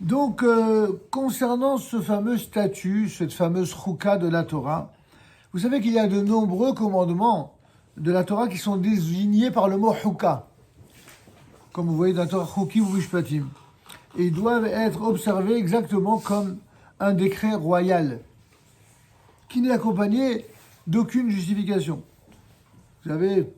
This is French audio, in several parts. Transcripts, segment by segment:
Donc, concernant ce fameux statut, cette fameuse chouka de la Torah, vous savez qu'il y a de nombreux commandements de la Torah qui sont désignés par le mot chouka. Comme vous voyez dans la Torah, chouki ou mishpatim. Et ils doivent être observés exactement comme un décret royal, qui n'est accompagné d'aucune justification. Vous savez,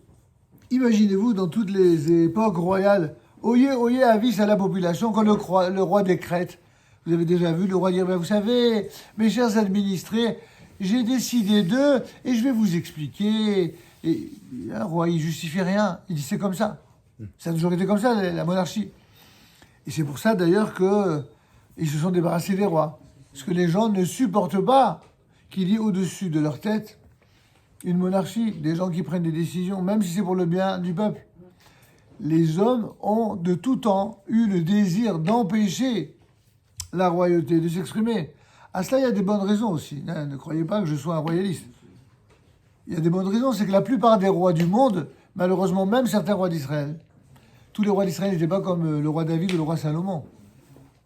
imaginez-vous dans toutes les époques royales, oyez avis à la population quand le roi décrète. Vous avez déjà vu le roi dire, vous savez, mes chers administrés, j'ai décidé d'eux et je vais vous expliquer. Et un roi, il justifie rien. Il dit, c'est comme ça. Ça a toujours été comme ça, la monarchie. Et c'est pour ça d'ailleurs qu'ils se sont débarrassés des rois. Parce que les gens ne supportent pas qu'il y ait au-dessus de leur tête une monarchie, des gens qui prennent des décisions, même si c'est pour le bien du peuple. Les hommes ont de tout temps eu le désir d'empêcher la royauté de s'exprimer. À cela, il y a des bonnes raisons aussi. Ne croyez pas que je sois un royaliste. Il y a des bonnes raisons, c'est que la plupart des rois du monde, malheureusement même certains rois d'Israël, tous les rois d'Israël n'étaient pas comme le roi David ou le roi Salomon.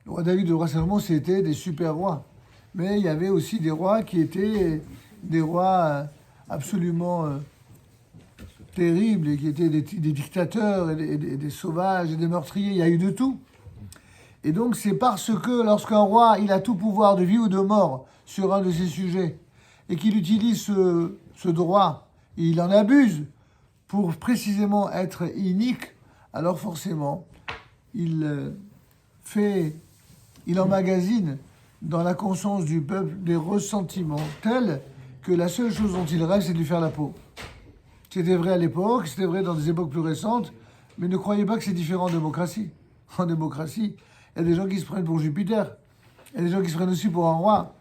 Le roi David et le roi Salomon, c'était des super rois. Mais il y avait aussi des rois qui étaient des rois absolument terribles et qui étaient des dictateurs et des sauvages et des meurtriers. Il y a eu de tout. Et donc c'est parce que lorsqu'un roi, il a tout pouvoir de vie ou de mort sur un de ses sujets et qu'il utilise ce droit, et il en abuse pour précisément être inique, alors forcément, il emmagasine dans la conscience du peuple des ressentiments tels que la seule chose dont il rêve, c'est de lui faire la peau. C'était vrai à l'époque, c'était vrai dans des époques plus récentes, mais ne croyez pas que c'est différent en démocratie. En démocratie, il y a des gens qui se prennent pour Jupiter, il y a des gens qui se prennent aussi pour un roi,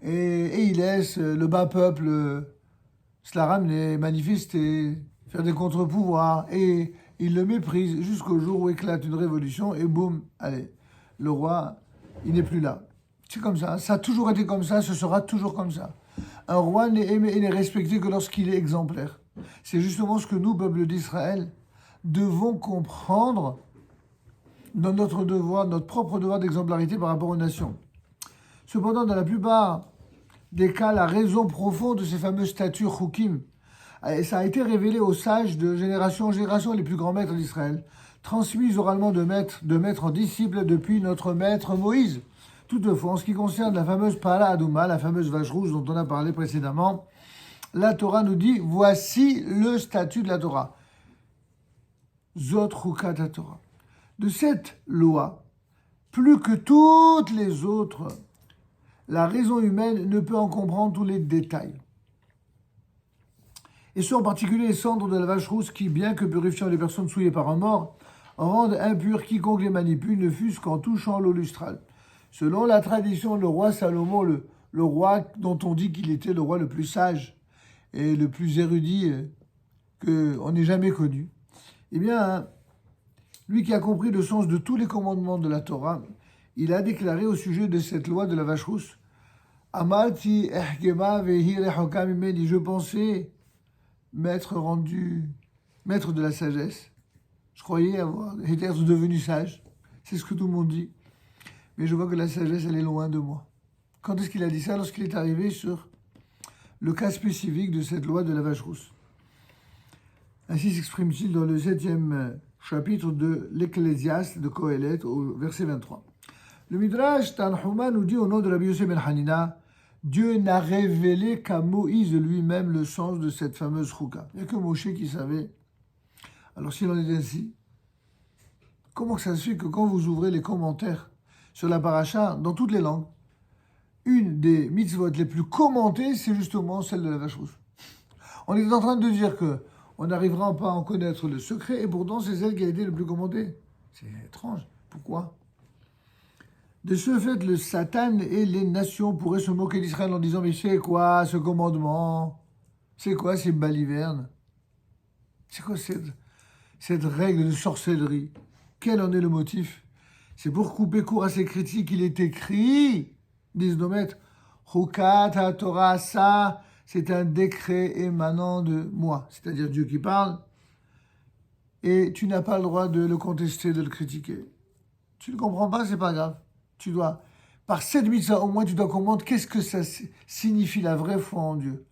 et ils laissent le bas peuple se la ramener, manifester, faire des contre-pouvoirs, et ils le méprisent jusqu'au jour où éclate une révolution, et boum, allez, le roi, il n'est plus là. C'est comme ça a toujours été comme ça, ce sera toujours comme ça. Un roi n'est aimé et n'est respecté que lorsqu'il est exemplaire. C'est justement ce que nous, peuple d'Israël, devons comprendre dans notre devoir, notre propre devoir d'exemplarité par rapport aux nations. Cependant, dans la plupart des cas, la raison profonde de ces fameux statuts chukim, ça a été révélé aux sages de génération en génération, les plus grands maîtres d'Israël, transmis oralement de maître en disciple depuis notre maître Moïse. Toutefois, en ce qui concerne la fameuse Para Adouma, la fameuse vache rouge dont on a parlé précédemment, la Torah nous dit, voici le statut de la Torah. Zot Chukat Torah. De cette loi, plus que toutes les autres, la raison humaine ne peut en comprendre tous les détails. Et ce en particulier les cendres de la vache rousse qui, bien que purifiant les personnes souillées par un mort, rendent impurs quiconque les manipule, ne fût-ce qu'en touchant l'eau lustrale. Selon la tradition, le roi Salomon, le roi dont on dit qu'il était le roi le plus sage et le plus érudit qu'on n'ait jamais connu, eh bien, lui qui a compris le sens de tous les commandements de la Torah, il a déclaré au sujet de cette loi de la vache rousse, Amalti ehgema vehi rechoka mimeni, je pensais m'être de la sagesse. Je croyais être devenu sage. C'est ce que tout le monde dit. Mais je vois que la sagesse, elle est loin de moi. Quand est-ce qu'il a dit ça? Lorsqu'il est arrivé sur le cas spécifique de cette loi de la vache rousse. Ainsi s'exprime-t-il dans le 7e chapitre de l'Ecclésiaste de Kohelet, au verset 23. Le Midrash Tanhuma nous dit au nom de Rabbi Yosef ben Hanina, Dieu n'a révélé qu'à Moïse lui-même le sens de cette fameuse chouka. Il n'y a que Moshe qui savait. Alors s'il en est ainsi, comment ça se fait que quand vous ouvrez les commentaires sur la paracha, dans toutes les langues, une des mitzvot les plus commentées, c'est justement celle de la vache rousse. On est en train de dire que on n'arrivera pas à en connaître le secret, et pourtant c'est celle qui a été le plus commentée. C'est étrange. Pourquoi? De ce fait, le Satan et les nations pourraient se moquer d'Israël en disant « Mais c'est quoi ce commandement? C'est quoi ces balivernes? C'est quoi cette règle de sorcellerie? Quel en est le motif? C'est pour couper court à ces critiques qu'il est écrit, disent nos maîtres, « Chukat Torah, ça, c'est un décret émanant de moi. » C'est-à-dire Dieu qui parle, et tu n'as pas le droit de le contester, de le critiquer. Tu ne comprends pas, c'est pas grave. Tu dois, par cette mitzvah, au moins, tu dois comprendre qu'est-ce que ça signifie la vraie foi en Dieu.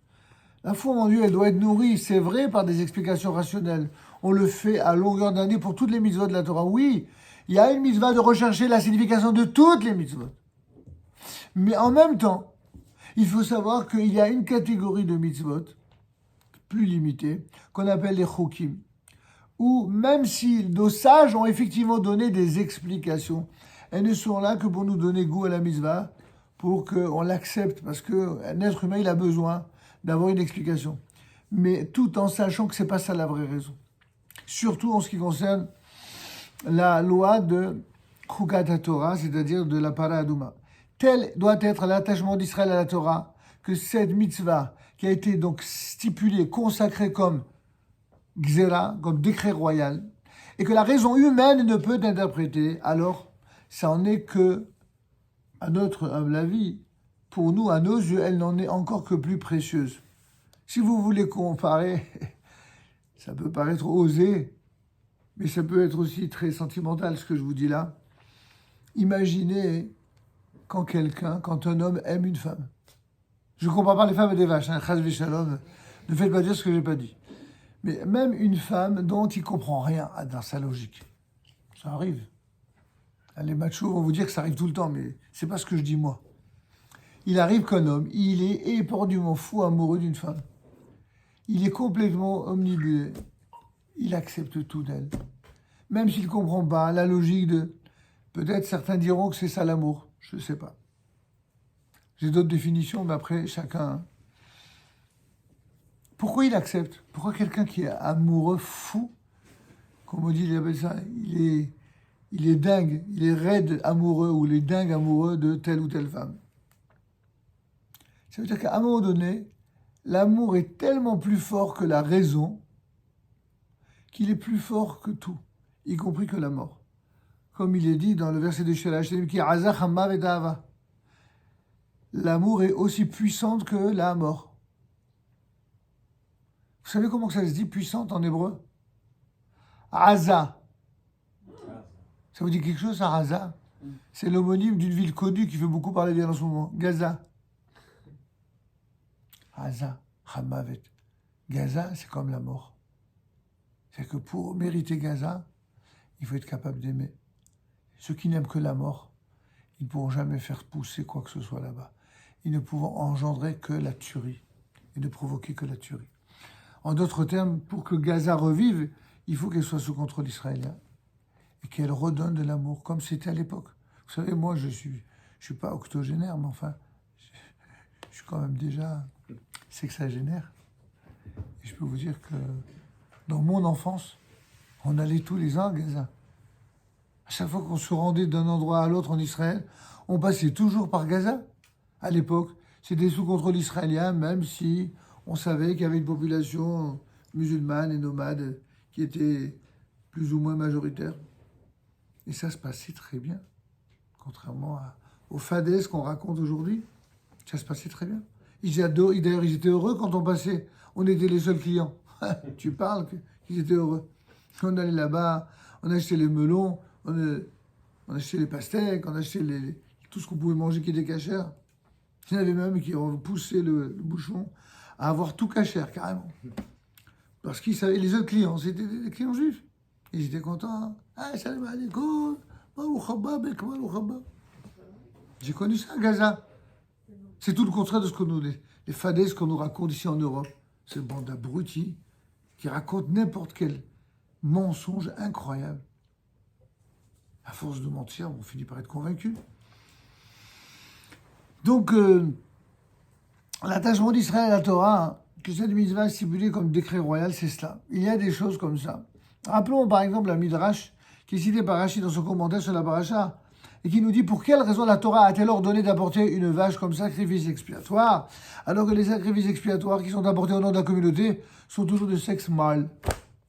La foi en Dieu, elle doit être nourrie, c'est vrai, par des explications rationnelles. On le fait à longueur d'année pour toutes les mitzvot de la Torah. Oui, il y a une mitzvah de rechercher la signification de toutes les mitzvot. Mais en même temps, il faut savoir qu'il y a une catégorie de mitzvot, plus limitée, qu'on appelle les chokim, où même si nos sages ont effectivement donné des explications, elles ne sont là que pour nous donner goût à la mitzvah, pour qu'on l'accepte, parce qu'un être humain, il a besoin d'avoir une explication. Mais tout en sachant que ce n'est pas ça la vraie raison. Surtout en ce qui concerne la loi de Chukat Torah, c'est-à-dire de la Para Aduma. Tel doit être l'attachement d'Israël à la Torah, que cette mitzvah, qui a été donc stipulée, consacrée comme Gzera, comme décret royal, et que la raison humaine ne peut interpréter, alors ça en est que, à notre humble avis, pour nous, à nos yeux, elle n'en est encore que plus précieuse. Si vous voulez comparer, ça peut paraître osé, mais ça peut être aussi très sentimental ce que je vous dis là. Imaginez quand un homme aime une femme. Je ne comprends pas les femmes et des vaches, chas v'shalom, ne faites pas dire ce que je n'ai pas dit. Mais même une femme dont il ne comprend rien dans sa logique. Ça arrive. Les machos vont vous dire que ça arrive tout le temps, mais c'est pas ce que je dis moi. Il arrive qu'un homme, il est éperdument fou amoureux d'une femme. Il est complètement omnibulé. Il accepte tout d'elle. Même s'il ne comprend pas la logique de... Peut-être certains diront que c'est ça l'amour. Je ne sais pas. J'ai d'autres définitions, mais après, chacun... Pourquoi il accepte? Pourquoi quelqu'un qui est amoureux, fou, comme on dit, il appelle ça, il est dingue, il est raide amoureux, ou il est dingue amoureux de telle ou telle femme? Ça veut dire qu'à un moment donné, l'amour est tellement plus fort que la raison qu'il est plus fort que tout, y compris que la mort. Comme il est dit dans le verset de Shelash, qui est l'amour est aussi puissante que la mort. Vous savez comment ça se dit puissante en hébreu? Aza. Ça vous dit quelque chose, ça, Aza? C'est l'homonyme d'une ville connue qui fait beaucoup parler d'elle en ce moment, Gaza. Aza, Hamavet. Gaza, c'est comme la mort. C'est que pour mériter Gaza, il faut être capable d'aimer. Ceux qui n'aiment que la mort, ils ne pourront jamais faire pousser quoi que ce soit là-bas. Ils ne pourront engendrer que la tuerie et ne provoquer que la tuerie. En d'autres termes, pour que Gaza revive, il faut qu'elle soit sous contrôle israélien et qu'elle redonne de l'amour, comme c'était à l'époque. Vous savez, moi, je suis pas octogénaire, mais enfin, je suis quand même déjà sexagénaire. Et je peux vous dire que dans mon enfance, on allait tous les ans à Gaza. À chaque fois qu'on se rendait d'un endroit à l'autre en Israël, on passait toujours par Gaza. À l'époque, c'était sous contrôle israélien, même si on savait qu'il y avait une population musulmane et nomade qui était plus ou moins majoritaire. Et ça se passait très bien, contrairement aux fadaises qu'on raconte aujourd'hui. Ça se passait très bien. D'ailleurs, ils étaient heureux quand on passait. On était les seuls clients. Tu parles qu'ils étaient heureux. On allait là-bas, on achetait les melons, on achetait les pastèques, on achetait tout ce qu'on pouvait manger qui était cachère. Il y en avait même qui ont poussé le bouchon à avoir tout cachère, carrément. Parce qu'ils savaient, les autres clients, c'était des clients juifs. Ils étaient contents. Ah, salam alaikum, j'ai connu ça à Gaza. C'est tout le contraire de ce que les fadaises qu'on nous raconte ici en Europe. C'est une bande d'abrutis qui racontent n'importe quel mensonge incroyable. À force de mentir, on finit par être convaincu. Donc, l'attachement d'Israël à la Torah, que cette mitzvah stipulée comme décret royal, c'est cela. Il y a des choses comme ça. Rappelons par exemple la Midrash, qui est citée par Rashi dans son commentaire sur la paracha, et qui nous dit pour quelle raison la Torah a-t-elle ordonné d'apporter une vache comme sacrifice expiatoire, alors que les sacrifices expiatoires qui sont apportés au nom de la communauté sont toujours de sexe mâle.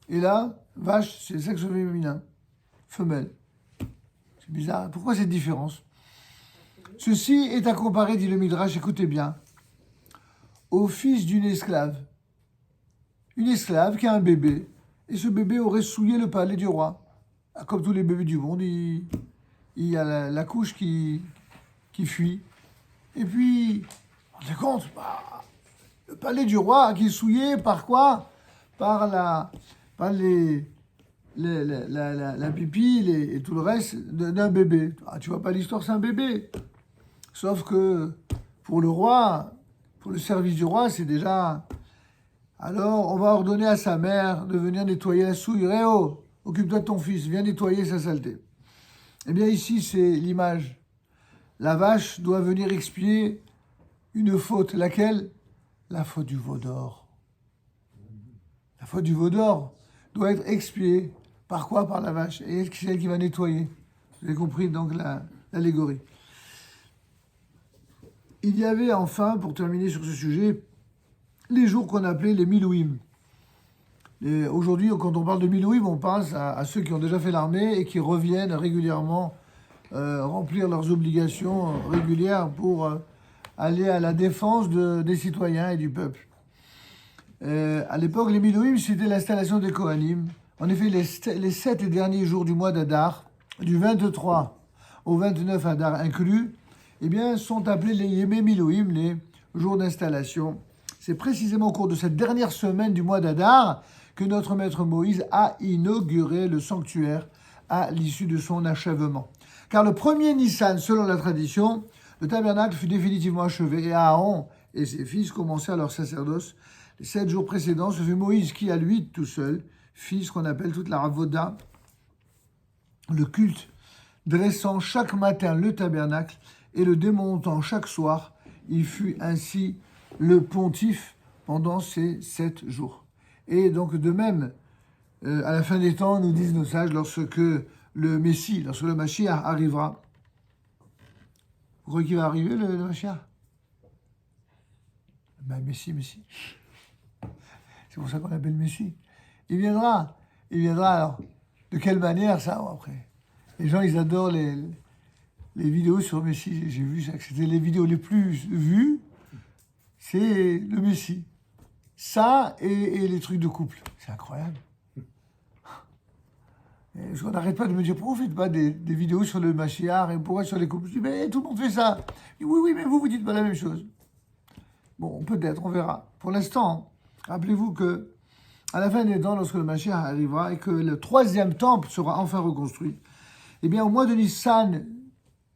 Et là, vache, c'est sexe féminin, femelle. C'est bizarre. Pourquoi cette différence? Ceci est à comparer, dit le Midrash, écoutez bien, au fils d'une esclave. Une esclave qui a un bébé, et ce bébé aurait souillé le palais du roi. Comme tous les bébés du monde, il il y a la couche qui fuit. Et puis, on se compte, le palais du roi qui est souillé par quoi? Par la pipi et tout le reste d'un bébé. Ah, tu vois pas l'histoire, c'est un bébé. Sauf que pour le roi, pour le service du roi, c'est déjà... Alors, on va ordonner à sa mère de venir nettoyer la souille. Réo, occupe-toi de ton fils, viens nettoyer sa saleté. Eh bien, ici, c'est l'image. La vache doit venir expier une faute. Laquelle? La faute du veau d'or. La faute du veau d'or doit être expiée. Par quoi? Par la vache. Et c'est elle qui va nettoyer. Vous avez compris donc l'allégorie. Il y avait enfin, pour terminer sur ce sujet, les jours qu'on appelait les Milouim. Aujourd'hui, quand on parle de Milouim, on pense à ceux qui ont déjà fait l'armée et qui reviennent régulièrement remplir leurs obligations régulières pour aller à la défense des citoyens et du peuple. À l'époque, les Milouim, c'était l'installation des Kohanim. En effet, les 7 derniers jours du mois d'Adar, du 23 au 29 Adar inclus, eh bien, sont appelés les Yemé Milouim, les jours d'installation. C'est précisément au cours de cette dernière semaine du mois d'Adar que notre maître Moïse a inauguré le sanctuaire à l'issue de son achèvement. Car le premier Nissan, selon la tradition, le tabernacle fut définitivement achevé et Aaron et ses fils commencèrent leur sacerdoce. Les 7 jours précédents, ce fut Moïse qui, à lui tout seul, fit ce qu'on appelle toute la ravoda, le culte, dressant chaque matin le tabernacle et le démontant chaque soir. Il fut ainsi le pontife pendant ces 7 jours. Et donc de même, à la fin des temps, nous disent nos sages, lorsque le Messie, lorsque le Mashiach arrivera. Vous croyez qu'il va arriver le Mashiach? Ben Messie. C'est pour ça qu'on l'appelle Messie. Il viendra alors. De quelle manière ça après? Les gens, ils adorent les vidéos sur Messie. J'ai vu ça, que c'était les vidéos les plus vues. C'est le Messie. Ça et les trucs de couple. C'est incroyable. On n'arrête pas de me dire, pourquoi vous ne faites pas des vidéos sur le Mashiach et pourquoi sur les couples? Je dis, mais tout le monde fait ça. Je dis, oui, mais vous dites pas la même chose. Bon, peut-être, on verra. Pour l'instant, rappelez-vous que à la fin des temps, lorsque le Mashiach arrivera et que le 3e temple sera enfin reconstruit, eh bien, au mois de Nissan,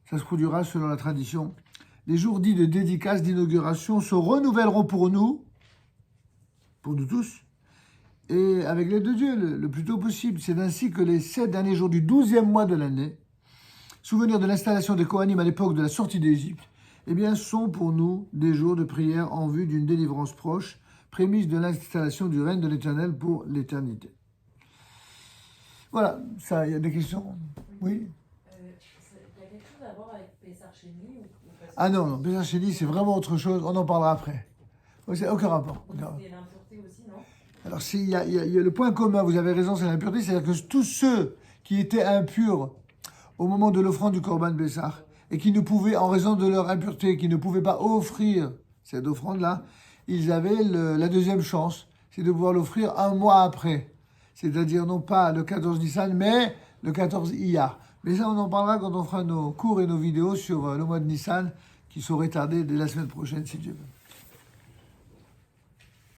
ça se produira selon la tradition, les jours dits de dédicace, d'inauguration se renouvelleront pour nous tous, et avec l'aide de Dieu, le plus tôt possible. C'est ainsi que les 7 derniers jours du 12e mois de l'année, souvenir de l'installation des Kohanim à l'époque de la sortie d'Égypte, eh bien, sont pour nous des jours de prière en vue d'une délivrance proche, prémisse de l'installation du règne de l'Éternel pour l'éternité. Voilà, ça, il y a des questions? Oui. Il y a quelque chose à voir avec Pessar Chéni Ah non, Pessar Chéni, c'est vraiment autre chose, on en parlera après. C'est aucun rapport. C'est l'impureté aussi, non? Alors, il y a le point commun, vous avez raison, c'est l'impureté, c'est-à-dire que tous ceux qui étaient impurs au moment de l'offrande du Korban Pessah et qui ne pouvaient, en raison de leur impureté, qui ne pouvaient pas offrir cette offrande-là, ils avaient la deuxième chance, c'est de pouvoir l'offrir un mois après. C'est-à-dire non pas le 14 Nissan, mais le 14 Iyar. Mais ça, on en parlera quand on fera nos cours et nos vidéos sur le mois de Nissan, qui sont retardés dès la semaine prochaine, si Dieu veut.